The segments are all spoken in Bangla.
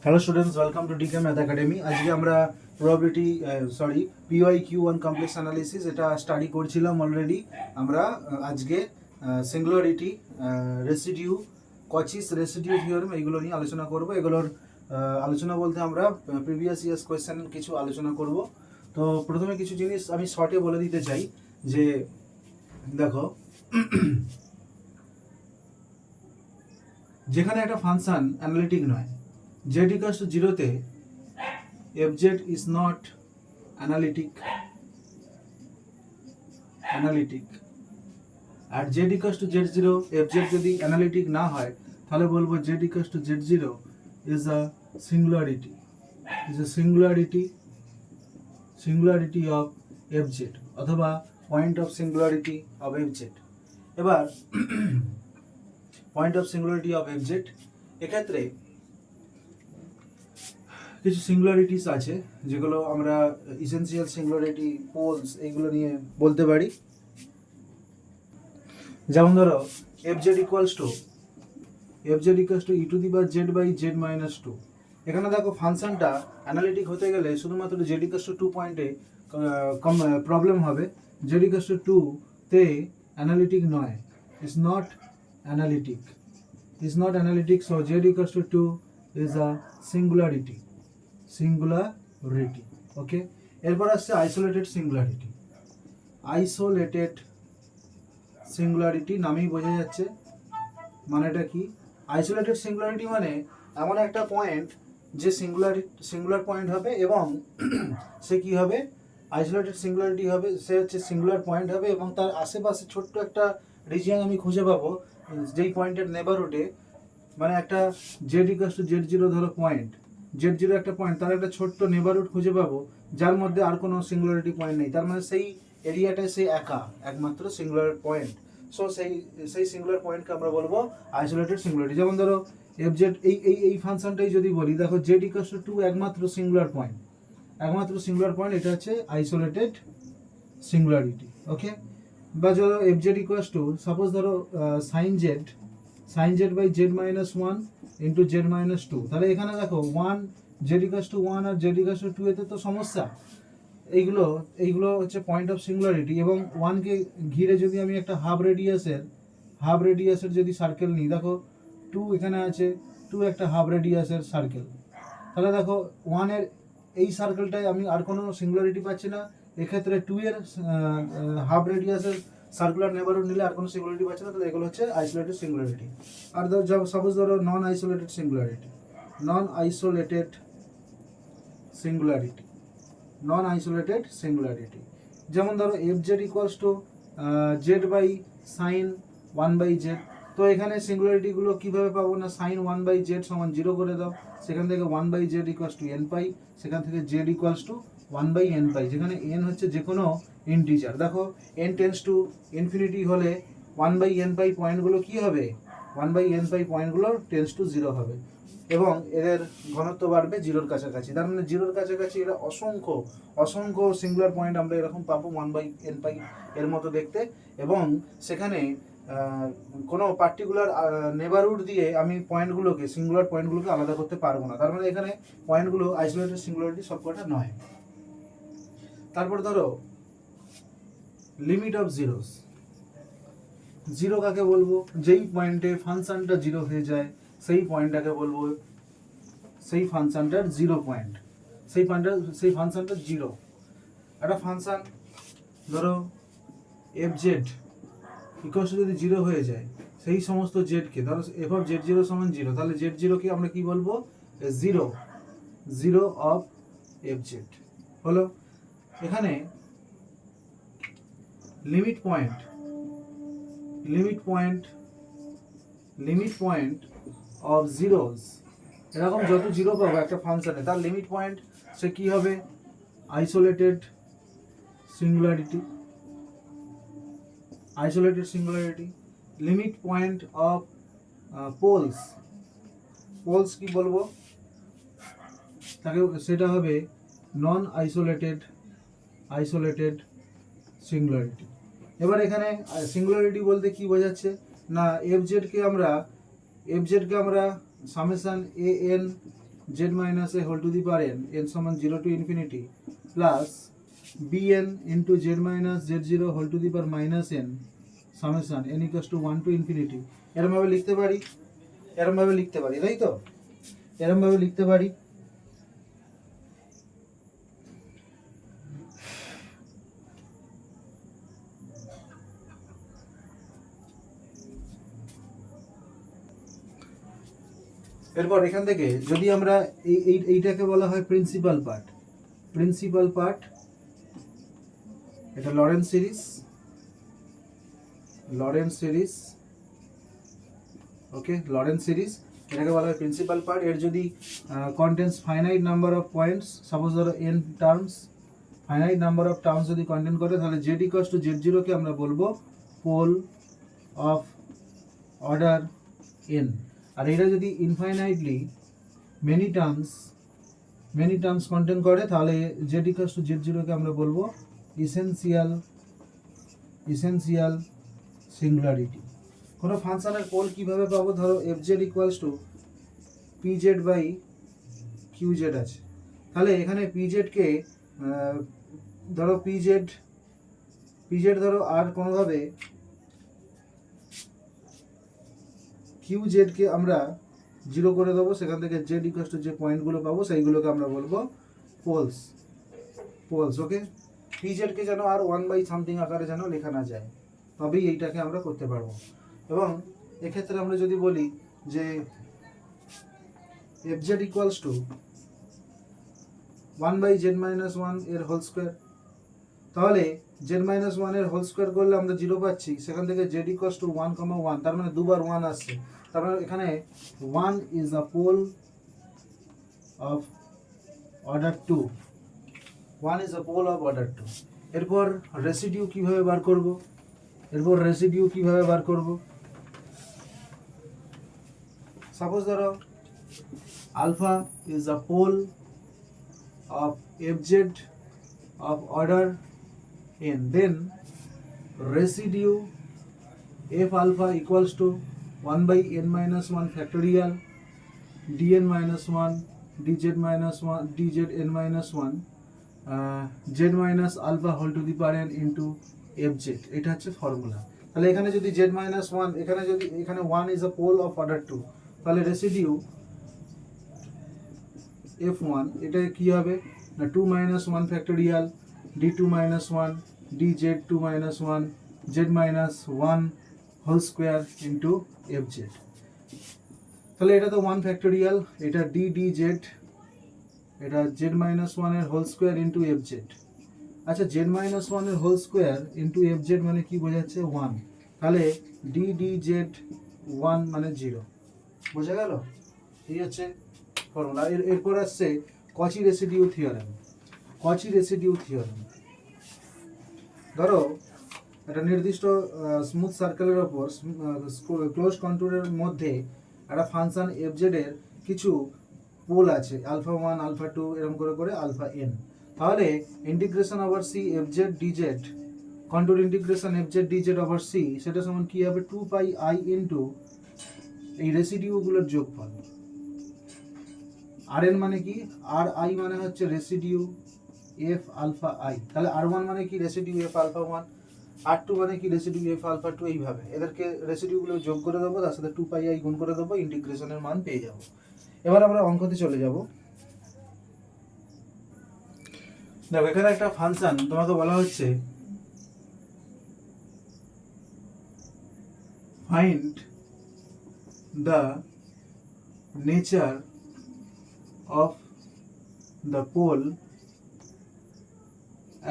Hello students, welcome to DK math academy. আজকে আমরা probability PYQ on complex analysis এটা স্টাডি করছিলাম অলরেডি। আমরা আজকে singularity, residue, Cauchy's residue theorem এইগুলো নিয়ে আলোচনা করব। এগুলোর আলোচনা বলতে আমরা প্রিভিয়াস ইয়ার্স কোয়েশ্চেন কিছু আলোচনা করব। তো প্রথমে কিছু জিনিস আমি শর্টে বলে দিতে চাই যে দেখো, যেখানে একটা ফাংশন অ্যানালিটিক নয়, z equals to 0 তে fz is not analytic আর z equals to z0 fz যদি অ্যানালিটিক না হয় তাহলে বলবো z equals to z0 is a singularity of fz অথবা point of singularity of fz। এবার point of singularity of fz এক্ষেত্রে কিছু সিঙ্গুলারিটিস আছে যেগুলো আমরা ইসেনশিয়াল সিঙ্গুলারিটি, পোলস এইগুলো নিয়ে বলতে পারি। যেমন ধরো fz equals to e to the power z by z minus 2। এখানে দেখো ফাংশনটা অ্যানালিটিক হতে গেলে শুধুমাত্র z equals to 2 পয়েন্টে প্রবলেম হবে। z equals to 2 তে অ্যানালিটিক নয়, is not analytic, so z equals to 2 is a singularity। ওকে, এরপর আসছে আইসোলেটেড সিঙ্গুলারিটি। নামেই বোঝা যাচ্ছে মানেটা কি। আইসোলেটেড সিঙ্গুলারিটি মানে এমন একটা পয়েন্ট যে সিঙ্গুলার পয়েন্ট হবে এবং সে কি হবে, আইসোলেটেড সিঙ্গুলারিটি হবে, সে হচ্ছে সিঙ্গুলার পয়েন্ট হবে এবং তার আশেপাশে ছোট্ট একটা রিজিয়ন আমি খুঁজে পাবো যেই পয়েন্টের নেবারহুডে, মানে একটা z equals to z0 ধরো পয়েন্ট, z0 একটা পয়েন্ট, তার একটা ছোট্ট নেবারহুড খুঁজে পাবো যার মধ্যে আর কোনো সিঙ্গুলারিটি পয়েন্ট নেই। তার মানে সেই এরিয়াটায় সেই একমাত্র সিঙ্গুলার পয়েন্ট। সো সেই সিঙ্গুলার পয়েন্টকে আমরা বলবো আইসোলেটেড সিঙ্গুলারিটি। যেমন ধরো fz, এই ফাংশনটাই যদি বলি, দেখো z equals to 2 একমাত্র সিঙ্গুলার পয়েন্ট, এটা হচ্ছে আইসোলেটেড সিঙ্গুলারিটি। ওকে, বা ধরো fz equals to, সাপোজ ধরো sin z by z minus 1 into z minus 2, তাহলে এখানে দেখো 1 z equals to 1 R z equals to 2 এতে তো সমস্যা। এইগুলো হচ্ছে পয়েন্ট অফ সিঙ্গুলারিটি। এবং 1 কে ঘিরে যদি আমি একটা হাফ রেডিয়াসের যদি সার্কেল নিই, দেখো 2 এখানে আছে, 2 একটা হাফ রেডিয়াসের সার্কেল, তাহলে দেখো 1 এর এই সার্কেলটায় আমি আর কোনো সিঙ্গুলারিটি পাচ্ছি না। এক্ষেত্রে 2 এর হাফ রেডিয়াসের সার্কুলার নেবারহুড নিলে আর কোনো সিঙ্গুলারিটি পাচ্ছে না, তাহলে এগুলো হচ্ছে আইসোলেটেড সিঙ্গুলারিটি। আর ধরো সাপোজ ধরো নন আইসোলেটেড সিঙ্গুলারিটি, যেমন ধরো fz equals to z by sin 1 by z। তো এখানে সিঙ্গুলারিটিগুলো কীভাবে পাবো না, sin 1 by z সমান 0 করে দাও, সেখান থেকে 1 by z equals to n পাই, সেখান থেকে z equals to 1 by n পাই, যেখানে n হচ্ছে যে কোনো ইন্টিজার। দেখো n টেন্স টু ইনফিনিটি হলে 1 by n পাই পয়েন্টগুলো কী হবে, 1 by n পাই পয়েন্টগুলো টেন্স টু 0 হবে এবং এদের ঘনত্ব বাড়বে 0-র কাছাকাছি। তার মানে 0-র কাছাকাছি এরা অসংখ্য সিঙ্গুলার পয়েন্ট আমরা এরকম পাবো 1 by n পাই এর মতো দেখতে। এবং সেখানে কোনো পার্টিকুলার নেবারহুড দিয়ে আমি সিঙ্গুলার পয়েন্টগুলোকে আলাদা করতে পারবো না। তার মানে এখানে পয়েন্টগুলো আইসোলেটেড সিঙ্গুলারিটি সবকটা নয়। তারপর ধরো লিমিট অফ জিরো কাকে বলবো, যেই পয়েন্টে ফাংশনটা 0 হয়ে যায় সেই পয়েন্টটাকে বলবো সেই ফাংশনটার 0 পয়েন্ট, সেই ফাংশনটা 0। একটা ফাংশন ধরো fz ইকুয়াল টু যদি 0 হয়ে যায়, সেই সমস্ত জেডকে ধরো f অফ z0 সমান 0, তাহলে z0 কে আমরা কি বলবো, 0 অফ fz হলো। এখানে লিমিট পয়েন্ট অফ জিরোস, এরকম যত জিরো পাবো একটা ফাংশনে, তার লিমিট পয়েন্ট সে কি হবে, isolated singularity. Limit point of poles কি বলবো, তাকে সেটা হবে নন আইসোলেটেড সিঙ্গুলারিটি। এবার এখানে সিঙ্গুলারিটি বলতে কি বোঝাচ্ছে না, fz কে আমরা summation an z minus a whole to the power n, n সমান 0 to infinity, plus bn into z minus z zero whole to the power minus n summation n equals to 1 to infinity. এরমভাবে লিখতে পারি, এরমভাবে লিখতে পারি, তাই তো? এরমভাবে লিখতে পারি। এরপর এখান থেকে যদি আমরা এইটাকে বলা হয় প্রিন্সিপাল পার্ট, প্রিন্সিপাল পার্ট, এটা Laurent series, Laurent series, okay, Laurent series, এটাকে বলা হয় প্রিন্সিপাল পার্ট। এর যদি contains finite number of points, suppose ধরো n terms, finite number of terms যদি কন্টেন্ট করে, তাহলে জেড ইকুয়ালস টু জেড জিরোকে আমরা বলবো পোল অফ অর্ডার এন। আর এটা যদি ইনফাইনাইটলি মেনি টার্মস কন্টেন্ট করে, তাহলে জেড ইকুয়ালস টু জেড জিরোকে আমরা বলবো ইসেনশিয়াল সিঙ্গুলারিটি। কোনো ফাংশনের পোল কিভাবে পাবো? ধরো f z equals to p z by q z আছে, তাহলে এখানে পি জেডকে ধরো পি জেড ধরো আর কোনোভাবে কিউ জেডকে আমরা 0 করে দেবো, সেখান থেকে জেড ইকুয়ালস টু যে পয়েন্টগুলো পাবো সেইগুলোকে আমরা বলবো পোলস, ওকে। পি জেডকে যেন আর 1/সামথিং আকারে যেন লেখা না যায়, তবেই এইটাকে আমরা করতে পারবো। এবং এক্ষেত্রে আমরা যদি বলি যে F z equals two 1/z-1 এর হোল স্কোয়ার, তাহলে z-1 এর হোল স্কোয়ার করলে আমরা 0 পাচ্ছি, সেখান থেকে z ইকুয়ালস টু 1, তার মানে দুবার 1 আসছে, তার মানে এখানে 1 is a pole of order 2, 1 is a pole of order 2। এরপর রেসিডিউ কিভাবে বার করব? সাপোজ ধরো alpha is a pole of fz of order n, then residue f alpha equals to 1/n-1 factorial dn minus 1 dzn minus 1 z minus alpha whole to the power n into fz। এটা হচ্ছে ফর্মুলা। তাহলে এখানে যদি z minus 1, এখানে 1 is a pole of order 2, তাহলে রেসিডিউ f1 এটা কি হবে না 2 minus 1 factorial d2 minus 1 dz2 minus 1 z minus 1 whole square into fz। তাহলে এটা তো 1 factorial, এটা d dz, এটা z minus 1 এর হোল স্কোয়ার ইন্টু fz। আচ্ছা, z minus 1 এর হোল স্কোয়ার ইন্টু fz মানে কি বোঝাচ্ছে? 1, তাহলে d dz 1 মানে 0, বোঝা গেল? এই হচ্ছে ফর্মুলা। এরপর আসছে কচি রেসিডিউ থিওরেম। ধরো একটা নির্দিষ্ট স্মুথ সার্কেলের ওপর ক্লোজ কন্ট্রোলের মধ্যে একটা ফাংশন এফজেড এর কিছু পোল আছে, আলফা 1 আলফা 2 এরকম করে আলফা n, তাহলে integration over c f z d z, control integration f z d z over c, সেটা সমান কি হবে? 2πi ইন্টু এই রেসিডিউগুলোর যোগফল। আর এন মানে কি? আর আই মানে হচ্ছে রেসিডিউ এফ আলফা আই, তাহলে আর ওয়ান মানে কি? Residue f alpha 1, R two মানে কি? Residue f alpha 2। এইভাবে এদেরকে রেসিডিউগুলো যোগ করে দেবো, তার সাথে 2πi গুণ করে দেবো, ইন্টিগ্রেশনের মান পেয়ে যাব। এবার আমরা অঙ্কতে চলে যাব। দেখো এখানে একটা ফাংশন তোমাকে বলা হচ্ছে find the nature of the pole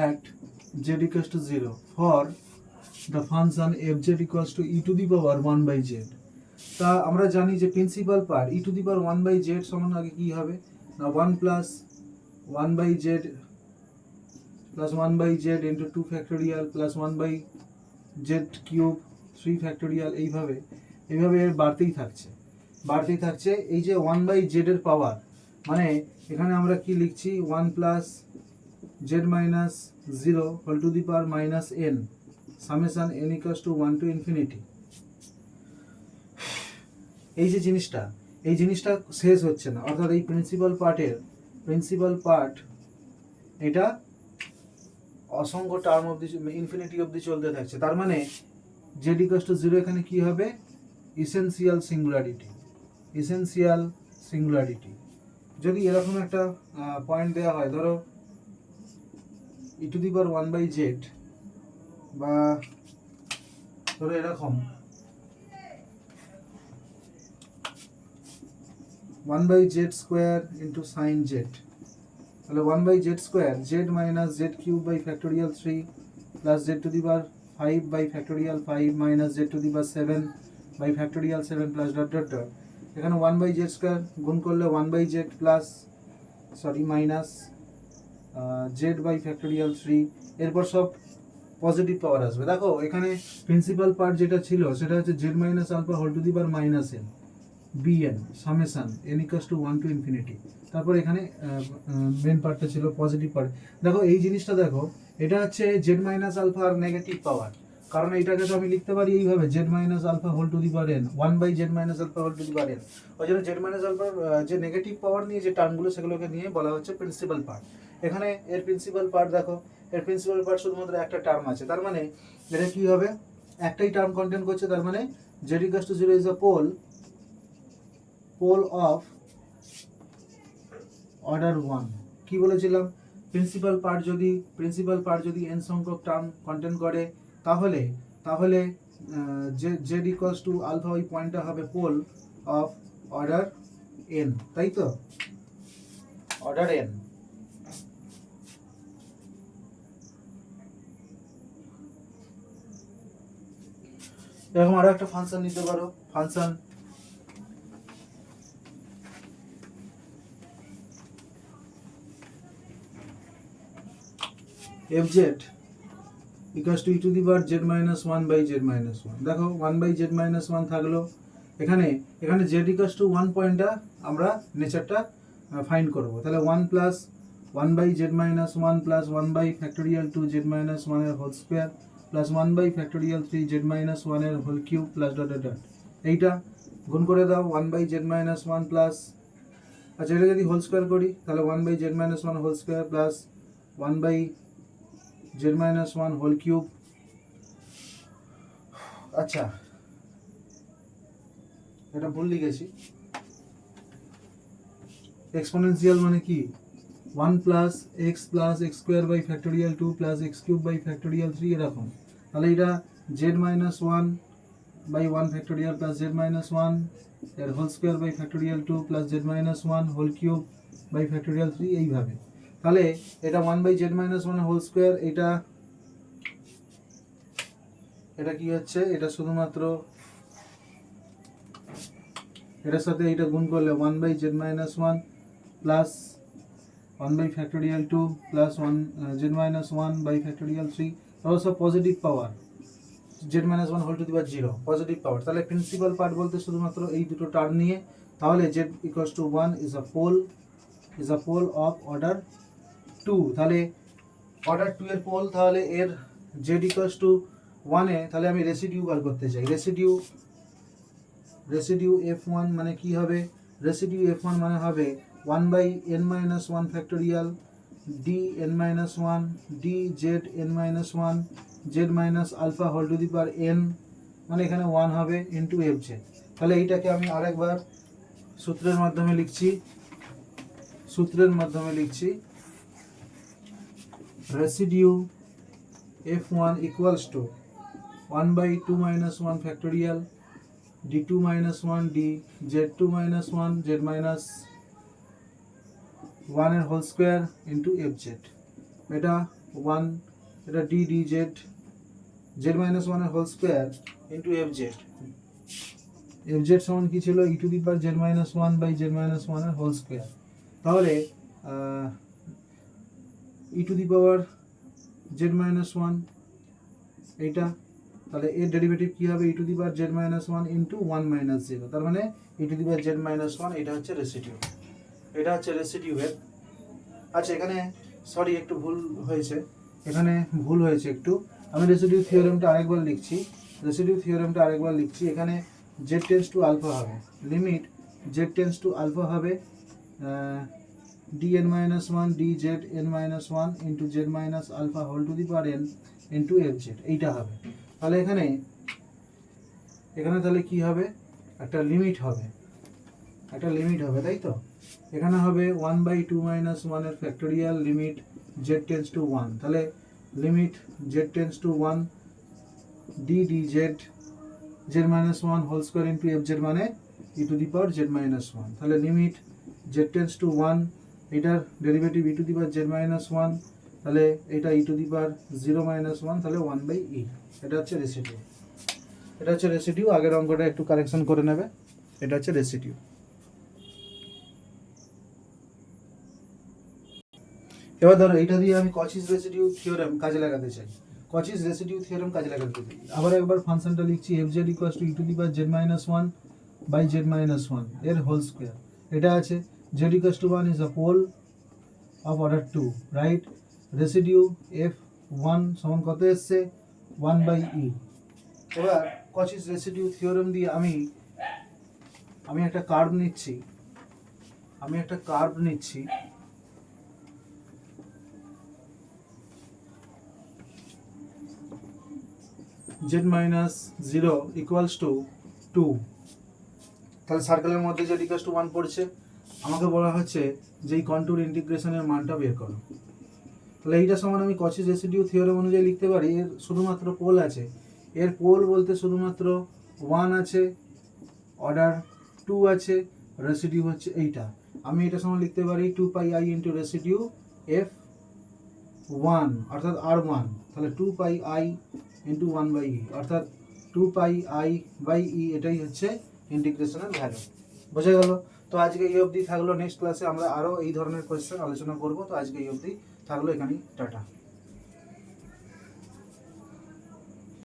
at z equals to 0 for the function fz equals to e to the power 1/z। তা আমরা জানি যে principal part e to the power 1/z সমান আগে কি হবে না 1 plus 1/z plus 1/z into 2 factorial plus 1/z cube 3 factorial, এইভাবে এর বাড়তেই থাকছে। এই যে 1/z এর পাওয়ার, মানে এখানে আমরা কি লিখছি? 1 plus z minus 0 whole to the power minus n summation n equals to 1 to infinity। এই যে জিনিসটা, এই জিনিসটা শেষ হচ্ছে না, অর্থাৎ এই প্রিন্সিপাল পার্ট এটা অসংখ্য টার্ম অবধি ইনফিনিটি অবধি চলতে থাকছে। তার মানে জেড ইকুয়ালস টু 0 এখানে কি হবে, ইসেনশিয়াল সিঙ্গুলারিটি। যদি এরকম একটা পয়েন্ট দেওয়া হয়, ধরো ই টু দি পাওয়ার 1/z, বা ধরো এরকম 1/z² ইন্টু সাইন জেড, তাহলে 1/z², z minus z cube by factorial 3 plus z to the power 5 by factorial 5 minus z to the power 7 by factorial 7 plus dot dot dot. এখানে 1/z² গুণ করলে 1/z plus minus z by factorial 3, এরপর সব পজিটিভ পাওয়ার আসবে। দেখো এখানে প্রিন্সিপাল পার্ট যেটা ছিল সেটা হচ্ছে z minus alpha whole to the power minus n bn summation n equals to 1 to infinity. তারপর এখানে মেন পার্টটা ছিল পজিটিভ পার্ট। দেখো এই জিনিসটা দেখো, এটা হচ্ছে z মাইনাস আলফা আর নেগেটিভ পাওয়ার, কারণ এইটাকে তো আমি লিখতে পারি এইভাবে z minus alpha whole to the power n 1/z minus alpha whole to the power n। ওই জন্য z মাইনাস আলফার যে নেগেটিভ পাওয়ার নিয়ে যে টার্মগুলো সেগুলোকে নিয়ে বলা হচ্ছে প্রিন্সিপাল পার্ট। এখানে এর প্রিন্সিপাল পার্ট দেখো, এর প্রিন্সিপাল পার্ট শুধুমাত্র একটা টার্ম আছে, তার মানে এটা কি হবে, একটাই টার্ম কন্টেন্ট করছে। তার মানে z equals to 0 is a pole of order 1। কি বলেছিলাম, প্রিন্সিপাল পার্ট যদি n সংখ্যক টার্ম কন্টেন্ট করে, তাহলে z ইকুয়ালস টু আলফা, ওই পয়েন্টটা হবে পোল অফ অর্ডার n, তাই তো, অর্ডার n। এরকম আরো একটা ফাংশন নিতে পারো, function fz equals two E two the power z minus 1/z minus 1। দেখো 1/z মাইনাস 1 থাকলো, এখানে z ইকুয়ালস টু 1 পয়েন্টটা আমরা নেচারটা ফাইন্ড করব। তাহলে 1 plus 1/z minus 1 plus 1 by factorial 2z minus 1 এর whole square plus 1 by factorial 3z minus 1 এর whole cube plus dot dot dot. এইটা গুণ করে দাও 1/z মাইনাস 1 প্লাস, আচ্ছা এটা যদি হোল স্কোয়ার করি তাহলে 1/z minus 1 whole square plus 1/z minus 1 whole cube. আচ্ছা এটা ভুল লিখেছি, এক্সপোনেনশিয়াল মানে কি 1 plus x square by factorial 2 plus x cube by factorial 3 এরকম। তাহলে এটা z minus 1 by 1 factorial plus z minus 1 এর whole square by factorial 2 plus z minus 1 whole cube by factorial 3, এইভাবে। তাহলে এটা 1/z মাইনাস 1 হোল স্কোয়ার, এটা কি হচ্ছে, এটা শুধুমাত্র এটার সাথে এটা গুণ করলে 1/z minus 1 plus 1 by factorial 2 plus 1 z minus 1 by factorial 3, অবশ্য positive power z minus 1 whole to the power 0 positive power. তাহলে প্রিন্সিপাল পার্ট বলতে শুধুমাত্র এই দুটো টার্ম নিয়ে, তাহলে z equals to 1 is a pole of order 2। তাহলে অর্ডার 2 এর পোল, তাহলে এর z ইকুয়ালস টু 1 এ তাহলে আমি রেসিডিউ বার করতে চাই। রেসিডিউ f1 মানে কি হবে, রেসিডিউ f1 মানে হবে 1/n-1 factorial dn minus 1 dz n minus 1 z minus alpha whole to the power n, মানে এখানে 1 হবে ইনটু fz। তাহলে এইটাকে আমি আরেকবার সূত্রের মাধ্যমে লিখছি, residue f1 equals to 1/2 minus 1 factorial d2 minus 1 d z2 minus 1 z minus 1 এর হোল স্কোয়ার ইন্টু fz। এটা 1, এটা d dz z minus 1 এর whole square into fz। fz সমান কি ছিল, e to the power z minus 1 by z minus 1 এর হোল স্কোয়ার। তাহলে e to the power z minus 1 এইটা, তাহলে এর ডেরিভেটিভ কি হবে, e to the power z minus 1 into 1 minus 0। তার মানে e to the power z minus 1, এটা হচ্ছে রেসিডিউ, এর। আচ্ছা এখানে সরি একটু ভুল হয়েছে, একটু। আমি রেসিডিউ থিওরেমটা আরেকবার লিখছি, এখানে z টেন্ডস টু আলফা হবে, limit z tends to alpha হবে dn minus 1 dz n minus 1 into z minus alpha whole to the power n into fz, এইটা হবে। তাহলে এখানে তাহলে কি হবে, একটা লিমিট হবে, তাই তো। এখানে হবে 1/2 minus 1 এর factorial limit z tends to 1, তাহলে limit z tends to 1 d dz z minus 1 whole square into fz মানে e to the power z minus 1, তাহলে লিমিট z টেন্স টু 1, এটার derivative e to the power z minus 1, তাহলে এটা e to the power 0 minus 1, তাহলে 1/e, এটা হচ্ছে রেসিডিউ। আগের অঙ্কটা একটু কারেকশন করে নেবে, এটা হচ্ছে রেসিডিউ। এবার ধরো এইটা দিয়ে আমি কচিস রেসিডিউ থিওরেম কাজে লাগাতে চাই, আবার একবার ফাংশনটা লিখছি fz equals to e to the power z minus 1 by z minus 1 এর হোল স্কয়ার, এটা আছে z equals to 1 is a pole of order 2, right. Residue f1 সমান কত এসছে 1/e। এবার কচিস রেসিডিউ থিওরেম দিয়ে আমি একটা কার্ভ নিচ্ছি, z minus 0 equals to 2, তাহলে সার্কেলের মধ্যে z equals to 1 পড়ছে, আমাকে বলা হচ্ছে যে এই কন্ট্যুর ইন্টিগ্রেশনের মানটা বের করো। তাহলে এইটা সমান আমি কচিস রেসিডিউ থিওরেম অনুযায়ী লিখতে পারি, এর শুধুমাত্র পোল আছে, এর পোল বলতে শুধুমাত্র 1 আছে, অর্ডার 2 আছে, রেসিডিউ হচ্ছে এইটা। আমি এটা সমান লিখতে পারি 2πi ইন্টু রেসিডিউ f1 অর্থাৎ r1, তাহলে 2πi ইন্টু 1/e অর্থাৎ 2πi/e, এটাই হচ্ছে ইন্টিগ্রেশনের ভ্যালু। বোঝা গেল? তো আজকে এই অবধি থাকলো, নেক্সট ক্লাসে আমরা আরও এই ধরনের কোয়েশ্চেন আলোচনা করব। তো আজকে এই অবধি থাকলো, এখানেই টাটা।